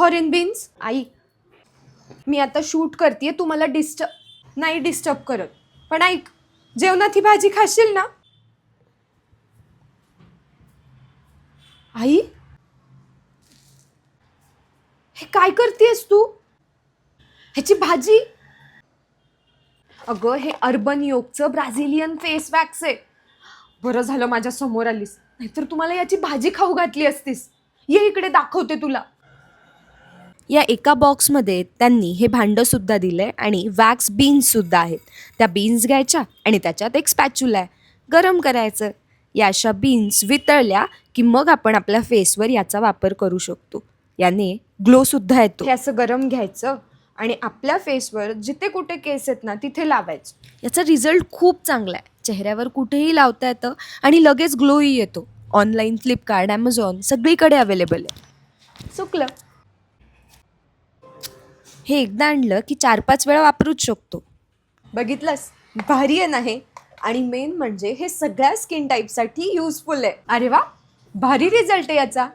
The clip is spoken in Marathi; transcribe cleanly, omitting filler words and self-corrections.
Foreign beans. आई, मी आता शूट करते, तू मला नाही डिस्टर्ब करत. पण ऐक, जेवणात ही भाजी खाशील ना? आई, हे काय करतेस तू? ह्याची भाजी? अगं, हे अर्बन योगचं ब्राझिलियन फेस वॅक्स आहे. बरं झालं माझ्या समोर आलीस, नाहीतर तुम्हाला याची भाजी खाऊ घातली असतीस. ये इकडे, दाखवते तुला. या एका बॉक्समध्ये त्यांनी हे भांडं सुद्धा दिलंय आणि वॅक्स बीन्स सुद्धा आहेत. त्या बीन्स घ्यायच्या आणि त्याच्यात एक स्पॅच्युला आहे, गरम करायचं. या अशा बीन्स वितळल्या की मग आपण आपल्या फेसवर याचा वापर करू शकतो. याने ग्लो सुद्धा येतो. हे असं गरम घ्यायचं आणि आपल्या फेसवर जिथे कुठे केस आहेत ना तिथे लावायचं. याचा रिझल्ट खूप चांगला आहे. चेहऱ्यावर कुठेही लावता येतं आणि लगेच ग्लोही येतो. ऑनलाईन फ्लिपकार्ट, ॲमेझॉन सगळीकडे अवेलेबल आहे. चुकलं. हे एकदा आणलं की 4-5 वेळा वापरूच शकतो. बघितलंस, भारी आहे ना हे. आणि मेन म्हणजे हे सगळ्या स्किन टाईपसाठी युजफुल आहे. अरे वा, भारी रिझल्ट आहे याचा.